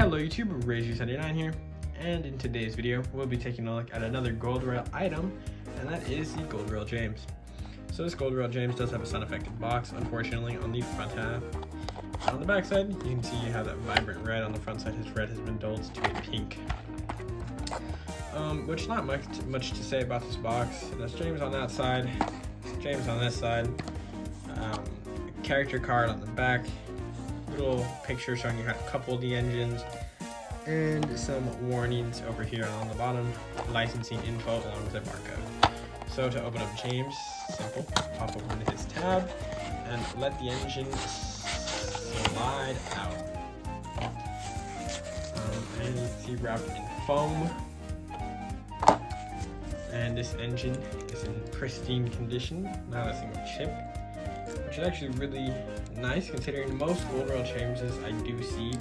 Hello YouTube, Rager79 here, and in today's video we'll be taking a look at another GoldRail item, and that is the GoldRail James. So this GoldRail James does have a sun affected box, unfortunately, on the front half. On the back side, you can see you have that vibrant red. On the front side, his red has been dulled to a pink. Which not much to say about this box. There's James on that side, James on this side, a character card on the back, little picture showing you how to couple the engines, and some warnings over here on the bottom, licensing info along with a barcode. So to open up James, simple, pop open his tab and let the engine slide out. And you see wrapped in foam. And this engine is in pristine condition, not a single chip, which is actually really nice considering most GoldRail Jameses I do see,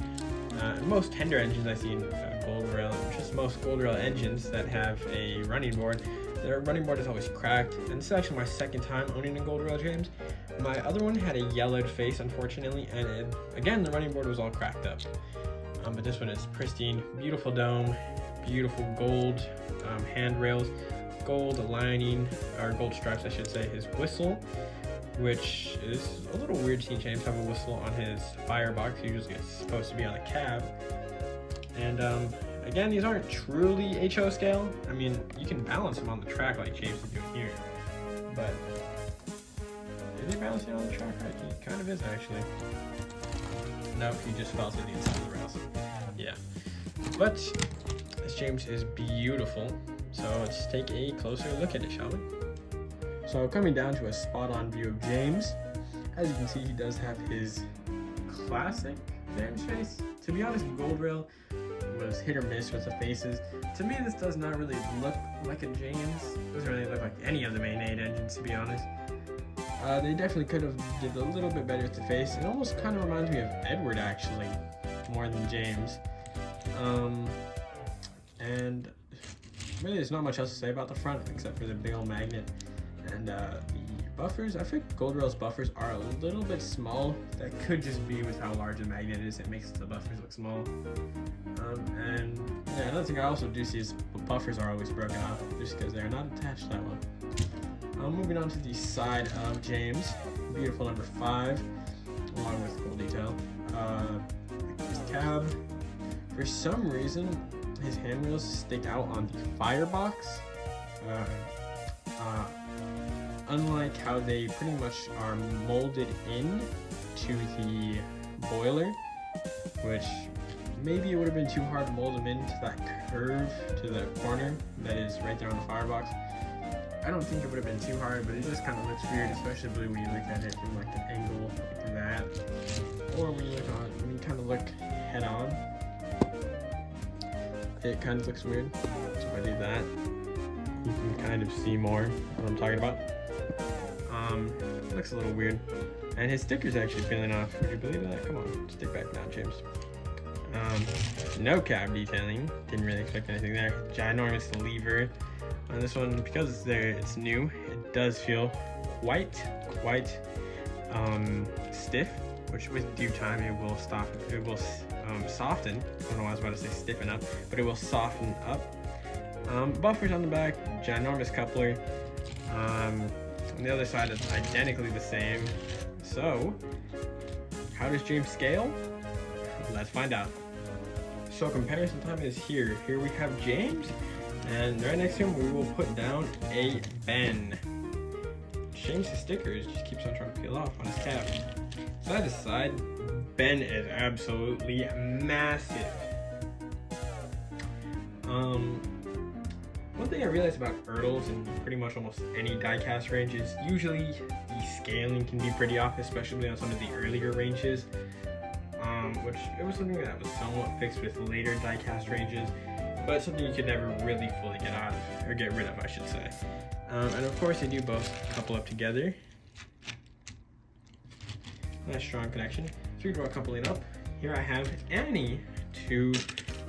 most tender engines I see in GoldRail, just most GoldRail engines that have a running board, their running board is always cracked. And this is actually my second time owning a GoldRail James. My other one had a yellowed face, unfortunately, and again the running board was all cracked up. But this one is pristine, beautiful dome, beautiful gold handrails, gold lining, or gold stripes I should say, his whistle, which is a little weird seeing James have a whistle on his firebox. Usually it's supposed to be on a cab. And again, these aren't truly HO scale. I mean, you can balance them on the track like James is doing here, but is he balancing on the track right? He kind of is actually. Nope, he just fell to the inside of the rails. Yeah, but this James is beautiful. So let's take a closer look at it, shall we? So coming down to a spot-on view of James, as you can see, he does have his classic James face. To be honest, GoldRail was hit or miss with the faces. To me, this does not really look like a James. It doesn't really look like any of the main 8 engines, to be honest. They definitely could have did a little bit better with the face. It almost kind of reminds me of Edward, actually, more than James. And really, there's not much else to say about the front except for the big old magnet. And the buffers, I think GoldRail's buffers are a little bit small. That could just be with how large the magnet is. It makes the buffers look small. And yeah, another thing I also do see is the buffers are always broken off just because they're not attached that well. Moving on to the side of James, beautiful number 5, along with gold detail. His cab, for some reason, his handrails stick out on the firebox. Unlike how they pretty much are molded in to the boiler, which maybe it would have been too hard to mold them into that curve to the corner that is right there on the firebox. I don't think it would have been too hard, but it just kind of looks weird, especially when you look at it from like an angle like that, or when you kind of look head on. It kind of looks weird. So if I do that, you can kind of see more what I'm talking about. It looks a little weird. And his sticker's actually peeling off. Would you believe that? Come on, stick back now, James. No cab detailing. Didn't really expect anything there. Ginormous lever. On this one, because it's there, it's new. It does feel quite stiff, which with due time it will stop. It will soften. I don't know why I was about to say stiffen up, but it will soften up. Buffers on the back, ginormous coupler. On the other side, it's identically the same. So, how does James scale? Let's find out. So comparison time is here. Here we have James, and right next to him we will put down a Ben. James' stickers just keeps on trying to peel off on his cap. Side to side, Ben is absolutely massive. One thing I realized about Ertls in pretty much almost any diecast range is usually the scaling can be pretty off, especially on some of the earlier ranges. Which it was something that was somewhat fixed with later diecast ranges, but something you could never really fully get out of, or get rid of, I should say. And of course, they do both couple up together. Nice strong connection. So we draw coupling up. Here I have Annie to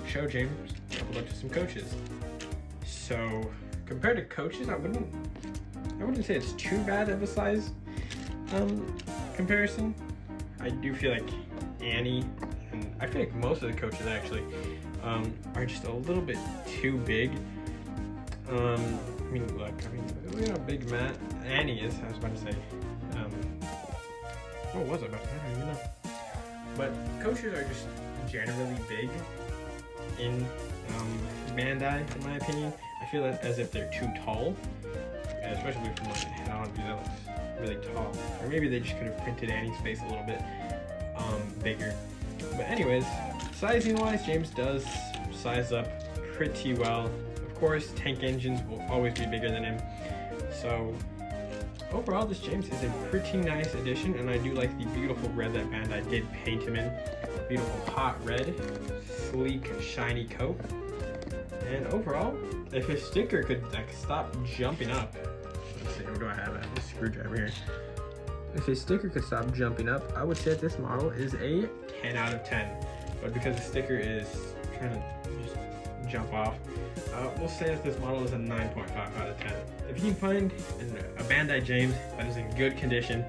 show James coupled up to some coaches. So compared to coaches, I wouldn't say it's too bad of a size comparison. I do feel like Annie and I feel like most of the coaches actually are just a little bit too big. I mean, look, look how big Annie is. I was about to say. What was it about? I don't even know. But coaches are just generally big in Bandai, in my opinion. I feel as if they're too tall, and especially from like head on view, that looks really tall. Or maybe they just could have printed Annie's face a little bit bigger. But anyways, sizing wise, James does size up pretty well. Of course, tank engines will always be bigger than him. So overall, this James is a pretty nice addition, and I do like the beautiful red that Bandai did paint him in. Beautiful hot red, sleek, shiny coat. And overall, if his sticker could like stop jumping up, let's see, what do I have? I have a screwdriver here. If his sticker could stop jumping up, I would say this model is a 10 out of 10. But because the sticker is trying to just jump off, we'll say that this model is a 9.5 out of 10. If you can find a Bandai James that is in good condition,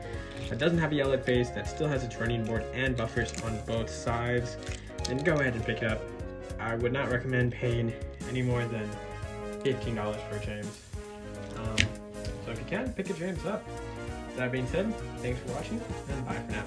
that doesn't have a yellow face, that still has a turning board and buffers on both sides, then go ahead and pick it up. I would not recommend paying any more than $15 for a James. So if you can, pick a James up. That being said, thanks for watching, and bye for now.